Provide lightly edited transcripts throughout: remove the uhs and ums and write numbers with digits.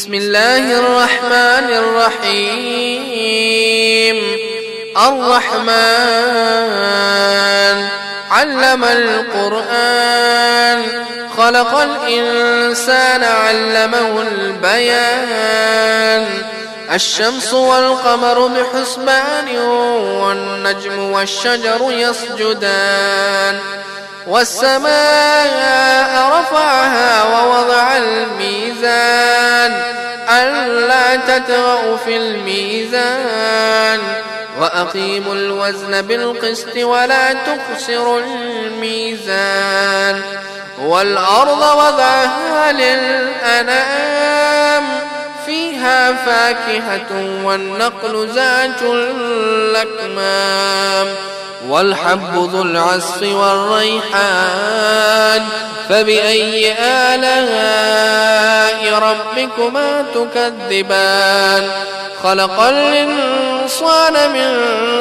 بسم الله الرحمن الرحيم الرحمن علم القرآن خلق الإنسان علمه البيان الشمس والقمر بحسبان والنجم والشجر يسجدان والسماء رفعها ووضع الميزان ألا تطغوا في الميزان وأقيموا الوزن بالقسط ولا تخسروا الميزان والأرض وضعها للأنام فيها فاكهة والنخل ذات الأكمام والحب ذو العصف والريحان فبأي آلاء ربكما تكذبان خلق الإنسان من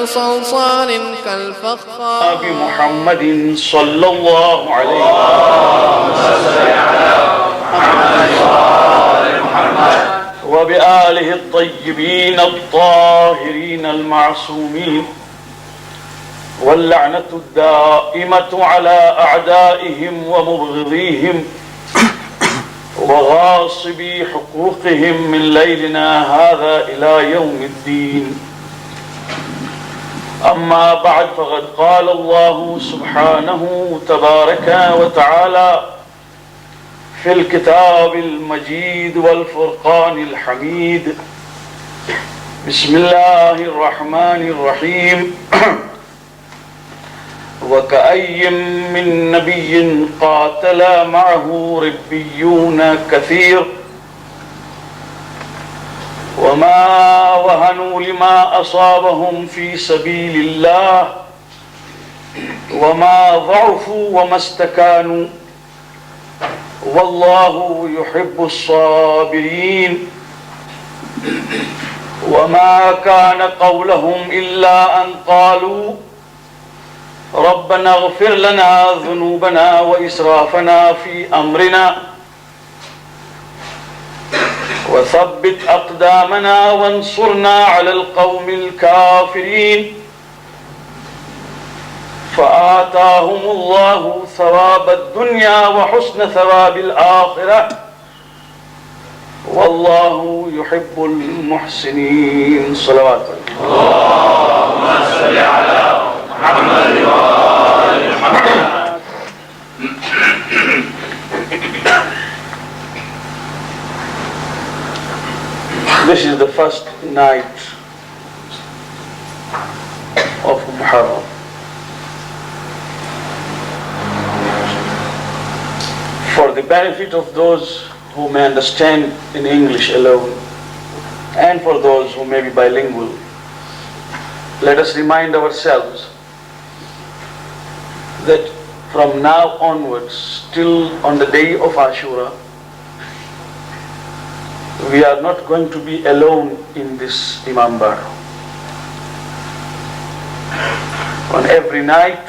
صلصال كالفخار بمحمد صلى الله عليه وسلم وبآله الطيبين الطاهرين المعصومين واللعنة الدائمة على أعدائهم ومبغضيهم وغاصبي حقوقهم من ليلنا هذا إلى يوم الدين. أما بعد، فقد قال الله سبحانه تبارك وتعالى في الكتاب المجيد والفرقان الحميد: بسم الله الرحمن الرحيم. وكأي من نبي قاتل معه ربيون كثير وما وهنوا لما أصابهم في سبيل الله وما ضعفوا وما استكانوا والله يحب الصابرين. وما كان قولهم إلا أن قالوا ربنا اغفر لنا ذنوبنا وإسرافنا في أمرنا وثبت أقدامنا وانصرنا على القوم الكافرين. فآتاهم الله ثواب الدنيا وحسن ثواب الآخرة والله يحب المحسنين. صلوات اللهم صل على محمد وآل محمد. This is the first night of Muharram. For the benefit of those who may understand in English alone and for those who may be bilingual, let us remind ourselves that from now onwards till on the day of Ashura, we are not going to be alone in this Imambar. On every night,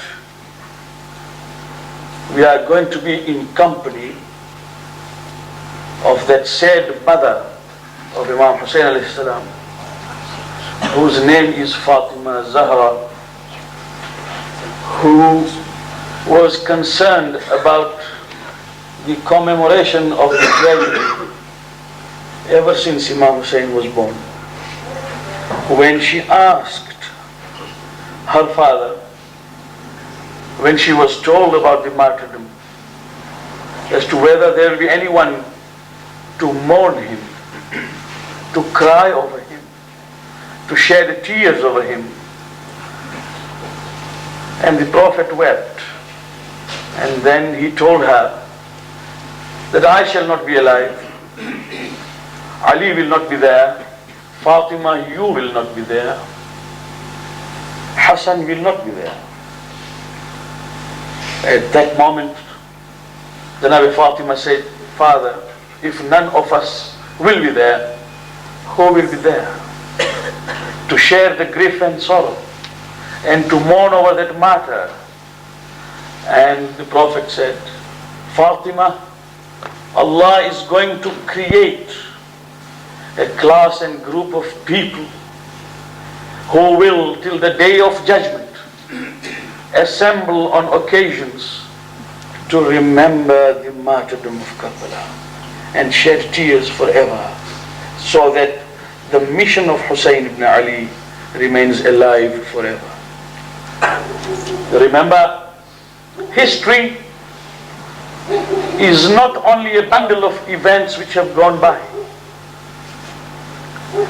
we are going to be in company of that said mother of Imam Hussain alayhi salam, whose name is Fatima Zahra, who was concerned about the commemoration of the tragedy ever since Imam Hussain was born. When she asked her father, when she was told about the martyrdom, as to whether there will be anyone to mourn him, to cry over him, to shed tears over him, and the Prophet wept. And then he told her that I shall not be alive, Ali will not be there, Fatima, you will not be there, Hassan will not be there. At that moment, the Nabi Fatima said, Father, if none of us will be there, who will be there to share the grief and sorrow and to mourn over that martyr? And the Prophet said, Fatima, Allah is going to create a class and group of people who will, till the day of judgment, assemble on occasions to remember the martyrdom of Karbala and shed tears forever, so that the mission of Hussein ibn Ali remains alive forever. Remember, history is not only a bundle of events which have gone by.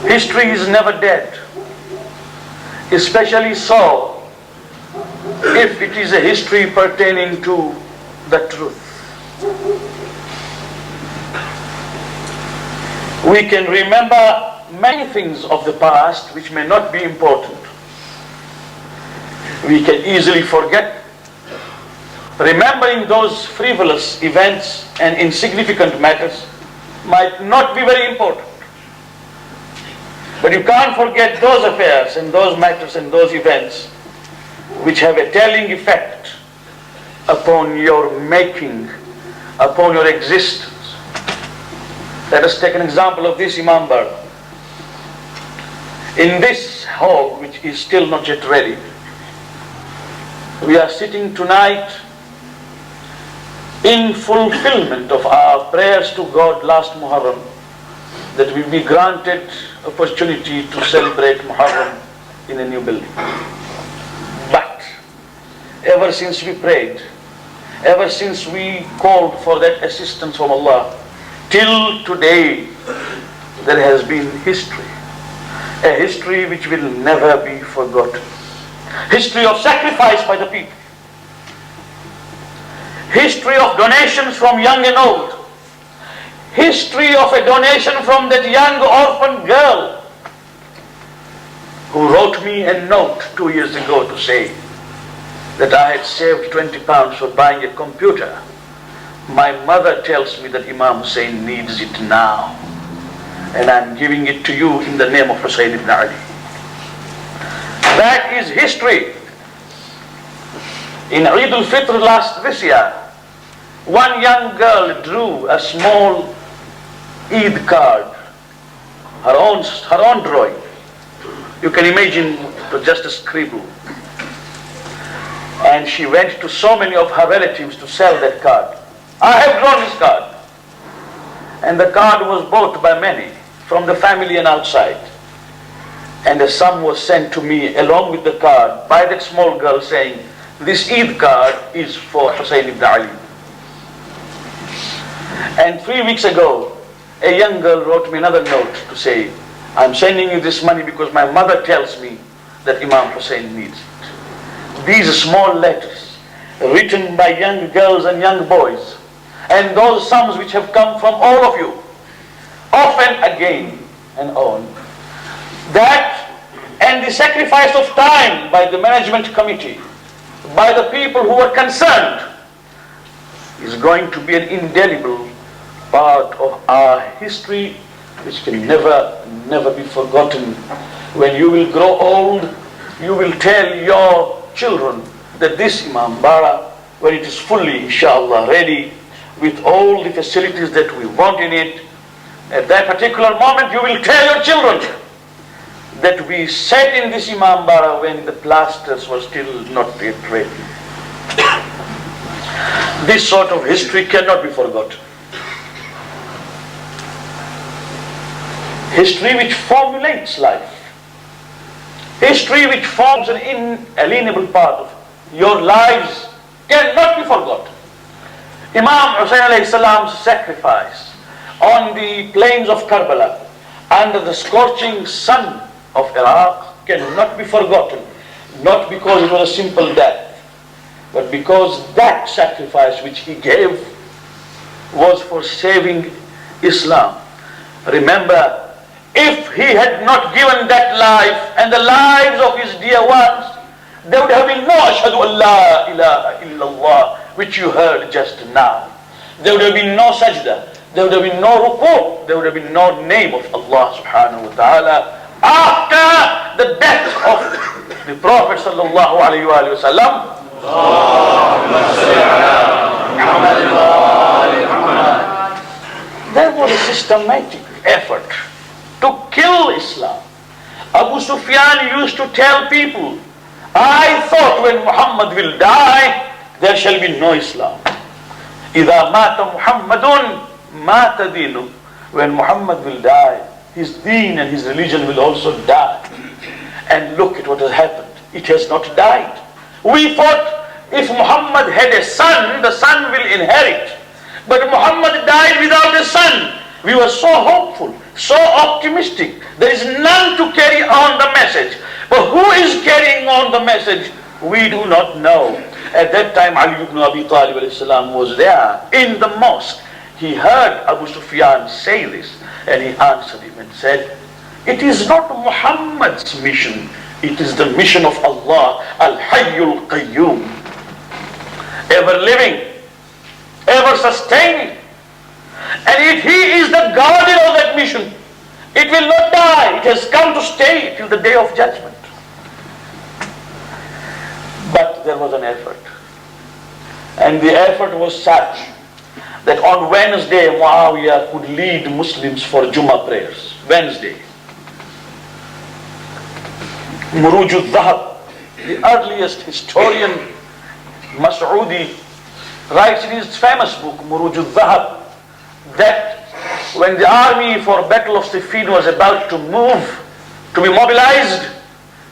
History is never dead, especially so if it is a history pertaining to the truth. We can remember many things of the past which may not be important. We can easily forget. Remembering those frivolous events and insignificant matters might not be very important. But you can't forget those affairs and those matters and those events which have a telling effect upon your making, upon your existence. Let us take an example of this Imam Bar. In this hall, which is still not yet ready, we are sitting tonight in fulfillment of our prayers to God last Muharram, that we be granted opportunity to celebrate Muharram in a new building. But ever since we prayed, ever since we called for that assistance from Allah, till today there has been history. A history which will never be forgotten. History of sacrifice by the people. History of donations from young and old. History of a donation from that young orphan girl who wrote me a note 2 years ago to say that I had saved 20 pounds for buying a computer. My mother tells me that Imam Hussein needs it now, and I'm giving it to you in the name of Hussein ibn Ali. That is history. In Eid al-Fitr this year, one young girl drew a small Eid card, her own drawing. You can imagine it was just a scribble. And she went to so many of her relatives to sell that card. I have drawn this card. And the card was bought by many, from the family and outside. And a sum was sent to me along with the card by that small girl saying, this Eid card is for Hussein ibn Ali. And 3 weeks ago, a young girl wrote me another note to say, I'm sending you this money because my mother tells me that Imam Hussein needs it. These small letters written by young girls and young boys, and those sums which have come from all of you, often again and on, that and the sacrifice of time by the management committee, by the people who are concerned, is going to be an indelible part of our history which can never be forgotten. When you will grow old, you will tell your children that this Imam Bara, when it is fully, inshallah, ready, with all the facilities that we want in it, at that particular moment you will tell your children that we sat in this Imam Bara when the plasters were still not yet ready. This sort of history cannot be forgotten. History which formulates life. History which forms an inalienable part of your lives cannot be forgotten. Imam Hussein alayhi salam's sacrifice on the plains of Karbala under the scorching sun of Iraq cannot be forgotten, not because it was a simple death, but because that sacrifice which he gave was for saving Islam. Remember, if he had not given that life and the lives of his dear ones, there would have been no Ashhadu an la ilaha illallah, which you heard just now. There would have been no sajda, there would have been no ruku, there would have been no name of Allah subhanahu wa ta'ala after the death of the Prophet sallallahu alayhi wa sallam. There was a systematic effort to kill Islam. Abu Sufyan used to tell people, I thought when Muhammad will die, there shall be no Islam. إِذَا مَاتَ مُحَمَّدٌ مَاتَ دِينُ. When Muhammad will die, his deen and his religion will also die. And look at what has happened. It has not died. We thought if Muhammad had a son, the son will inherit. But Muhammad died without a son. We were so hopeful, so optimistic. There is none to carry on the message. But who is carrying on the message? We do not know. At that time, Ali ibn Abi Talib was there in the mosque. He heard Abu Sufyan say this, and he answered him and said, it is not Muhammad's mission, it is the mission of Allah, Al-Hayyul Qayyum, ever living, ever sustaining. And if he is the guardian of that mission, it will not die. It has come to stay till the day of judgment. But there was an effort. And the effort was such that on Wednesday, Muawiyah could lead Muslims for Jummah prayers. Wednesday. Muruj al-Dhahab, the earliest historian, Mas'udi, writes in his famous book, Muruj al-Dhahab, that when the army for Battle of Siffin was about to move, to be mobilized,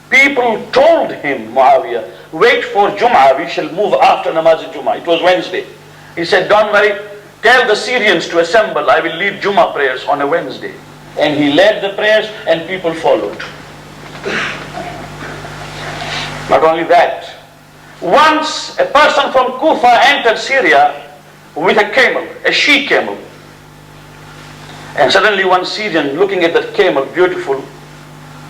people told him, Muawiyah, wait for Jum'ah, we shall move after Namaz Jum'ah. It was Wednesday. He said, don't worry, tell the Syrians to assemble, I will lead Jum'ah prayers on a Wednesday. And he led the prayers and people followed. Not only that, once a person from Kufa entered Syria with a camel, a she camel. And suddenly one Syrian, looking at that camel, beautiful,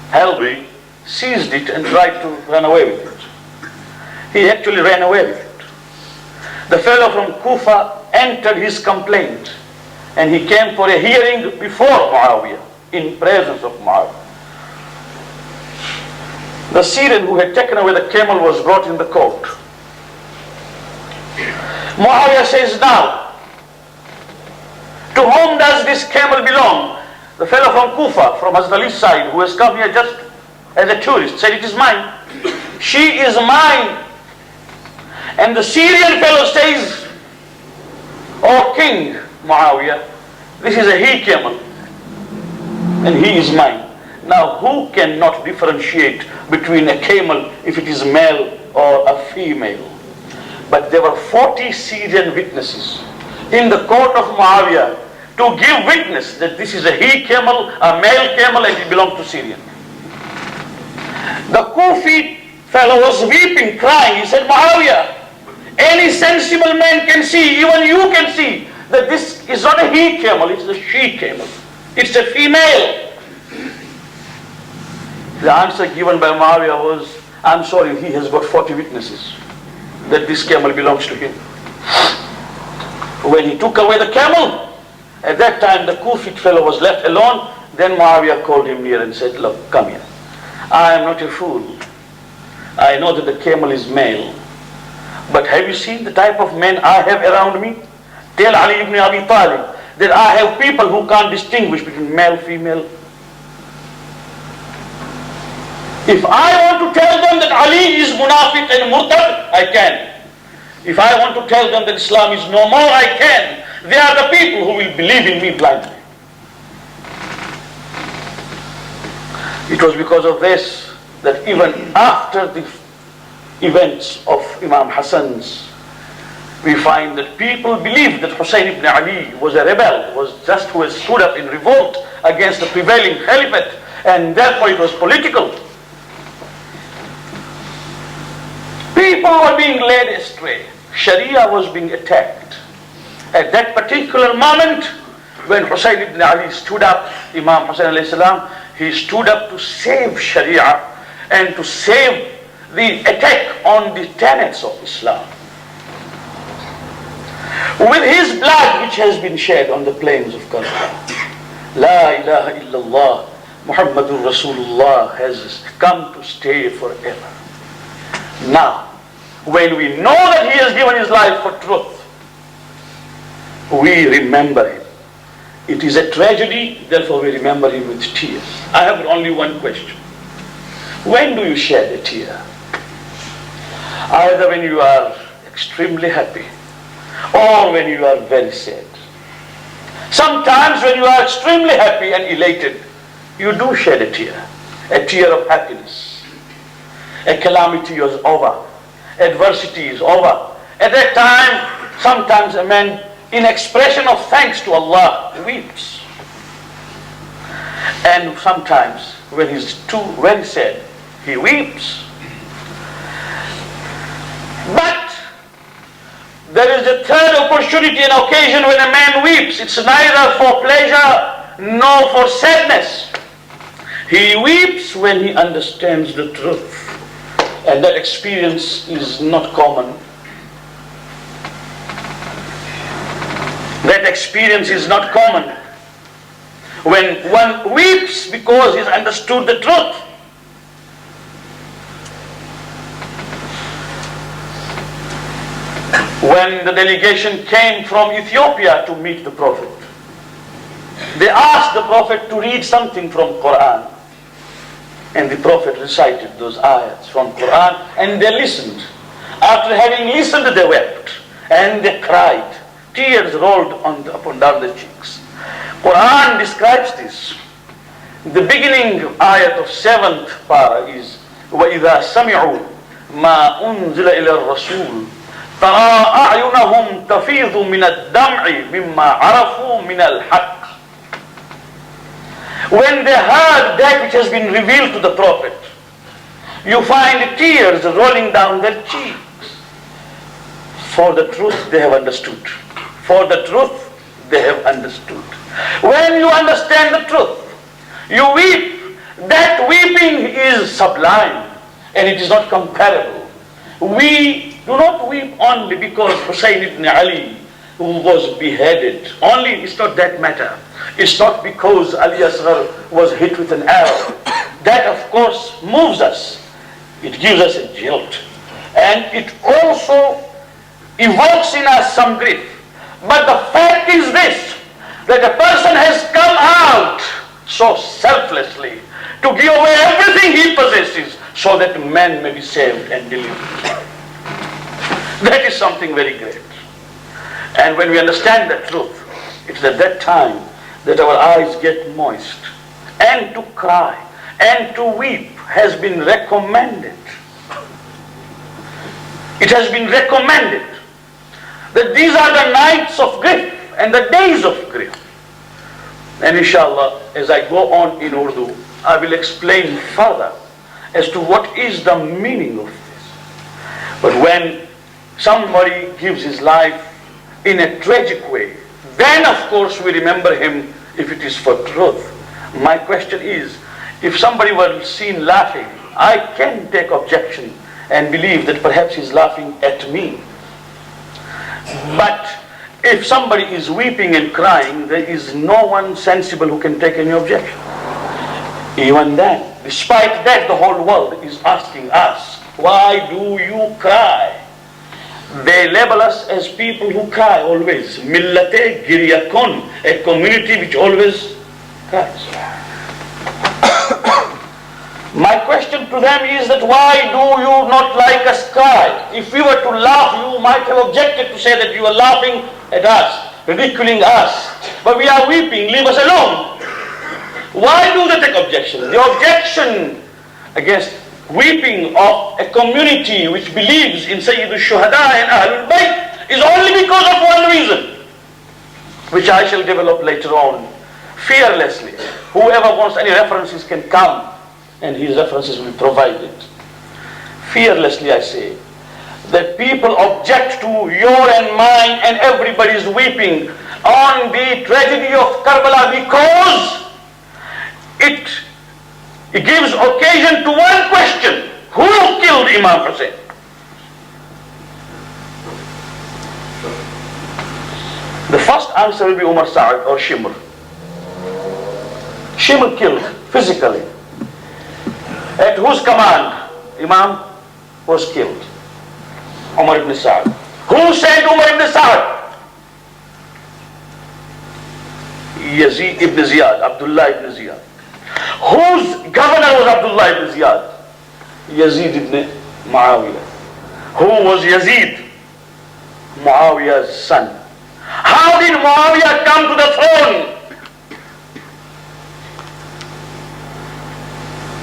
healthy, seized it and tried to run away with it. He actually ran away with it. The fellow from Kufa entered his complaint and he came for a hearing before Muawiyah, in presence of Muawiyah. The Syrian who had taken away the camel was brought in the court. Muawiyah says, now, to whom does this camel belong? The fellow from Kufa, from Hazrat Ali's side, who has come here just as a tourist, said, it is mine. She is mine. And the Syrian fellow says, O King Muawiyah, this is a he camel, and he is mine. Now who cannot differentiate between a camel if it is male or a female? But there were 40 Syrian witnesses in the court of Muawiyah to give witness that this is a he camel, a male camel, and it belongs to Syrian. The Kufi fellow was weeping, crying. He said, Muawiyah, any sensible man can see, even you can see, that this is not a he camel, it's a she camel. It's a female. The answer given by Muawiyah was, I'm sorry, he has got 40 witnesses that this camel belongs to him. When he took away the camel, at that time the Kufit fellow was left alone. Then Muawiyah called him near and said, look, come here. I am not a fool. I know that the camel is male. But have you seen the type of men I have around me? Tell Ali ibn Abi Talib that I have people who can't distinguish between male, female. If I want to tell them that Ali is munafiq and murtad, I can. If I want to tell them that Islam is no more, I can. They are the people who will believe in me blindly. It was because of this that even after the events of Imam Hassan's, we find that people believed that Hussein ibn Ali was a rebel, was just who had stood up in revolt against the prevailing caliphate, and therefore it was political. People were being led astray. Sharia was being attacked. At that particular moment, when Hussein ibn Ali stood up, Imam Hussein alayhi salam, he stood up to save Sharia and to save the attack on the tenets of Islam. With his blood which has been shed on the plains of Karbala, La ilaha illallah, Muhammadur Rasulullah has come to stay forever. Now, when we know that he has given his life for truth, we remember him it is a tragedy, therefore we remember him with tears. I have only one question. When do you shed a tear? Either when you are extremely happy or when you are very sad. Sometimes when you are extremely happy and elated, you do shed a tear of happiness. A calamity is over, adversity is over. At that time, sometimes a man, in expression of thanks to Allah, weeps. And sometimes, when he's too very sad, he weeps. But there is a third opportunity and occasion when a man weeps. It's neither for pleasure nor for sadness. He weeps when he understands the truth. And that experience is not common. That experience is not common. When one weeps because he's understood the truth. When the delegation came from Ethiopia to meet the Prophet, they asked the Prophet to read something from Quran. And the Prophet recited those ayats from Quran and they listened. After having listened, they wept and they cried. Tears rolled up and down the cheeks. Quran describes this. The beginning ayat of 7th para is وَإِذَا سَمِعُوا مَا أُنزِلَ إِلَى الرَّسُولِ تَرَى أَعْيُنَهُمْ تَفِيضُ مِنَ الدَّمْعِ مِمَّا عَرَفُوا مِنَ الْحَقِّ. When they heard that which has been revealed to the Prophet, you find tears rolling down their cheeks. For the truth they have understood. For the truth they have understood. When you understand the truth, you weep. That weeping is sublime and it is not comparable. We do not weep only because Hussein ibn Ali, who was beheaded, only it's not that matter. It's not because Ali Asghar was hit with an arrow. That of course moves us. It gives us a jolt. And it also evokes in us some grief. But the fact is this, that a person has come out so selflessly to give away everything he possesses so that man may be saved and delivered. That is something very great. And when we understand the truth, it's at that time that our eyes get moist. And to cry and to weep has been recommended. It has been recommended that these are the nights of grief and the days of grief. And inshallah, as I go on in Urdu, I will explain further as to what is the meaning of this. But when somebody gives his life in a tragic way, then of course we remember him if it is for truth. My question is, if somebody were seen laughing, I can take objection and believe that perhaps he's laughing at me. But if somebody is weeping and crying, there is no one sensible who can take any objection. Even then, despite that, the whole world is asking us, why do you cry? They label us as people who cry always. Millate giryakon, a community which always cries. My question to them is that why do you not like us cry? If we were to laugh, you might have objected to say that you are laughing at us, ridiculing us. But we are weeping, leave us alone. Why do they take objection? The objection against weeping of a community which believes in Sayyidul Shuhada and Ahlul Bayt is only because of one reason, which I shall develop later on, fearlessly. Whoever wants any references can come, and his references will be provided. Fearlessly I say, that people object to your and mine and everybody's weeping on the tragedy of Karbala because it gives occasion to one question: who killed Imam Hussein? The first answer will be Umar Sa'ad or Shimr. Shimr killed physically. At whose command Imam was killed? Umar ibn Sa'ad. Who said Umar ibn Sa'ad? Yazid ibn Ziyad, Abdullah ibn Ziyad. Whose governor was Abdullah ibn Ziyad? Yazid ibn Muawiyah. Who was Yazid? Muawiyah's son. How did Muawiyah come to the throne?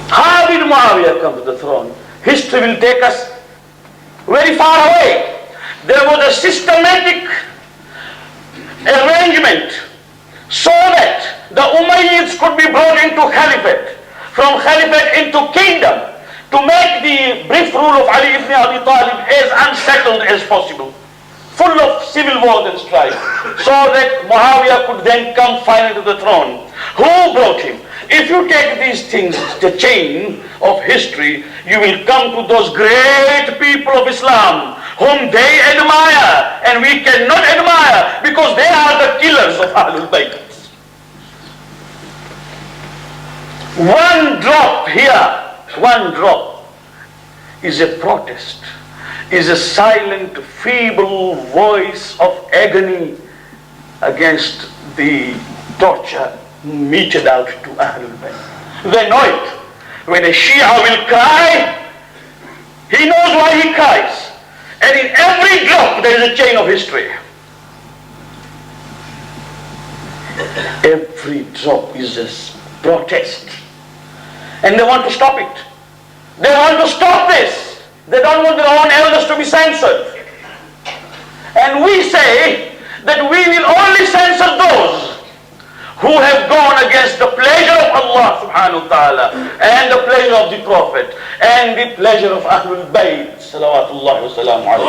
How did Muawiyah come to the throne? History will take us very far away. There was a systematic arrangement so that the Umayyads could be brought into Caliphate, from Caliphate into kingdom, to make the brief rule of Ali ibn Abi Talib as unsettled as possible, full of civil wars and strife, so that Muawiyah could then come finally to the throne. Who brought him? If you take these things, the chain of history, you will come to those great people of Islam whom they admire and we cannot admire because they are the killers of Ahlul Bayt. One drop here, one drop is a protest, is a silent, feeble voice of agony against the torture meted out to Ahlul Bayt. They know it. When a Shia will cry, he knows why he cries. And in every drop there is a chain of history. Every drop is a protest. And they want to stop it. They want to stop this. They don't want their own elders to be censored. And we say that we will only censor those who have gone against the pleasure of Allah subhanahu wa ta'ala and the pleasure of the Prophet and the pleasure of Ahlul Bayt salawatullahi wa salamu alayhi.